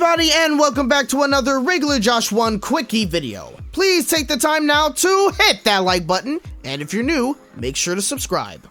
everybody, and welcome back to another Regular Josh 1 Quickie video. Please take the time now to hit that like button, and if you're new, make sure to subscribe.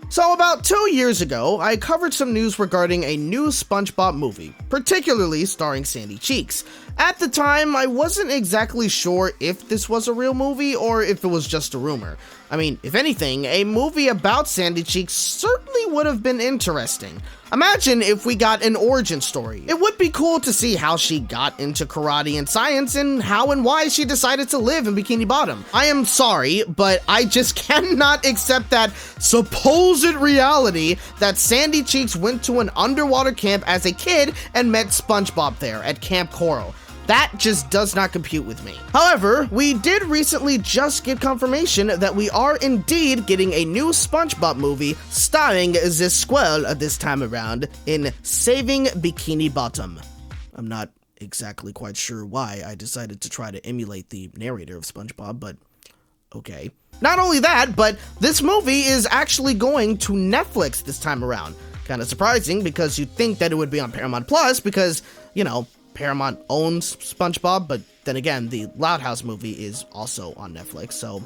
So about 2 years ago, I covered some news regarding a new SpongeBob movie, particularly starring Sandy Cheeks. At the time, I wasn't exactly sure if this was a real movie or if it was just a rumor. I mean, if anything, a movie about Sandy Cheeks certainly would have been interesting. Imagine if we got an origin story. It would be cool to see how she got into karate and science and how and why she decided to live in Bikini Bottom. I am sorry, but I just cannot accept that supposed reality that Sandy Cheeks went to an underwater camp as a kid and met SpongeBob there at Camp Coral. That just does not compute with me. However, we did recently just get confirmation that we are indeed getting a new SpongeBob movie starring this squirrel this time around in Saving Bikini Bottom. I'm not exactly quite sure why I decided to try to emulate the narrator of SpongeBob, but okay. Not only that, but this movie is actually going to Netflix this time around. Kind of surprising because you'd think that it would be on Paramount Plus because, you know, Paramount owns SpongeBob, but then again, the Loud House movie is also on Netflix, so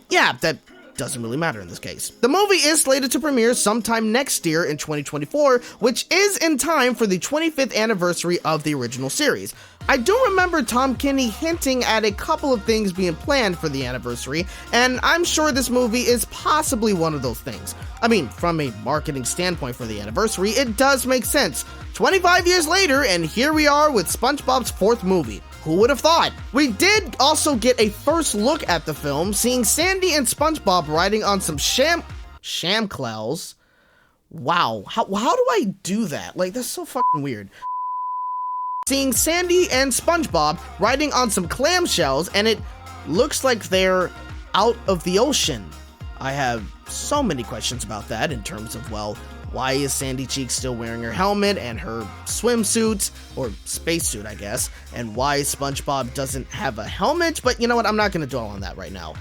yeah, that doesn't really matter in this case. The movie is slated to premiere sometime next year in 2024, which is in time for the 25th anniversary of the original series. I do remember Tom Kenny hinting at a couple of things being planned for the anniversary, and I'm sure this movie is possibly one of those things. I mean, from a marketing standpoint for the anniversary, it does make sense. 25 years later, and here we are with SpongeBob's 4th movie. Who would have thought? We did also get a first look at the film, seeing Sandy and SpongeBob riding on some shamclowls. Wow, how do I do that? Like, that's so fucking weird. Seeing Sandy and SpongeBob riding on some clamshells, and it looks like they're out of the ocean. I have so many questions about that in terms of, well, why is Sandy Cheeks still wearing her helmet and her swimsuit, or spacesuit, I guess, and why SpongeBob doesn't have a helmet, but you know what, I'm not going to dwell on that right now.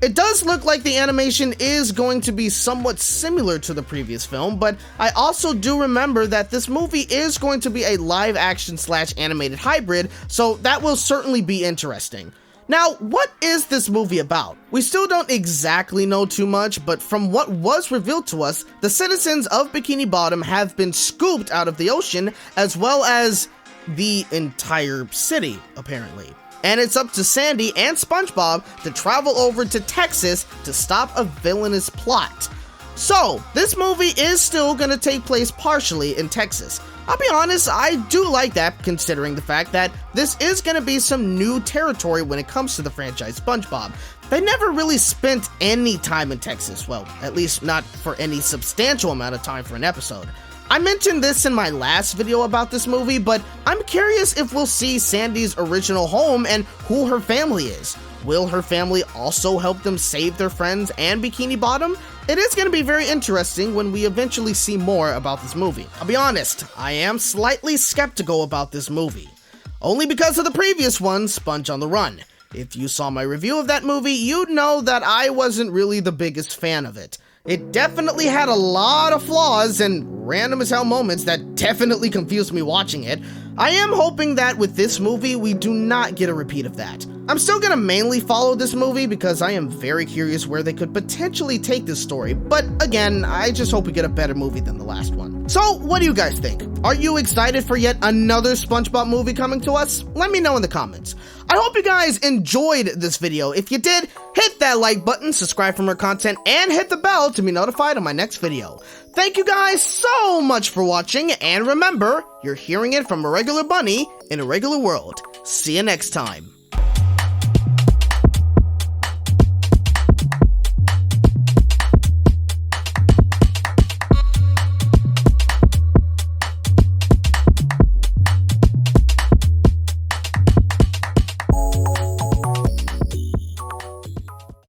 It does look like the animation is going to be somewhat similar to the previous film, but I also do remember that this movie is going to be a live-action / animated hybrid, so that will certainly be interesting. Now, what is this movie about? We still don't exactly know too much, but from what was revealed to us, the citizens of Bikini Bottom have been scooped out of the ocean, as well as the entire city, apparently. And it's up to Sandy and SpongeBob to travel over to Texas to stop a villainous plot. So, this movie is still gonna take place partially in Texas. I'll be honest, I do like that, considering the fact that this is going to be some new territory when it comes to the franchise SpongeBob. They never really spent any time in Texas, well, at least not for any substantial amount of time for an episode. I mentioned this in my last video about this movie, but I'm curious if we'll see Sandy's original home and who her family is. Will her family also help them save their friends and Bikini Bottom? It is going to be very interesting when we eventually see more about this movie. I'll be honest, I am slightly skeptical about this movie. Only because of the previous one, Sponge on the Run. If you saw my review of that movie, you'd know that I wasn't really the biggest fan of it. It definitely had a lot of flaws and random as hell moments that definitely confused me watching it. I am hoping that with this movie, we do not get a repeat of that. I'm still gonna mainly follow this movie because I am very curious where they could potentially take this story, but again, I just hope we get a better movie than the last one. So, what do you guys think? Are you excited for yet another SpongeBob movie coming to us? Let me know in the comments. I hope you guys enjoyed this video. If you did, hit that like button, subscribe for more content, and hit the bell to be notified on my next video. Thank you guys so much for watching, and remember, you're hearing it from a regular bunny in a regular world. See you next time.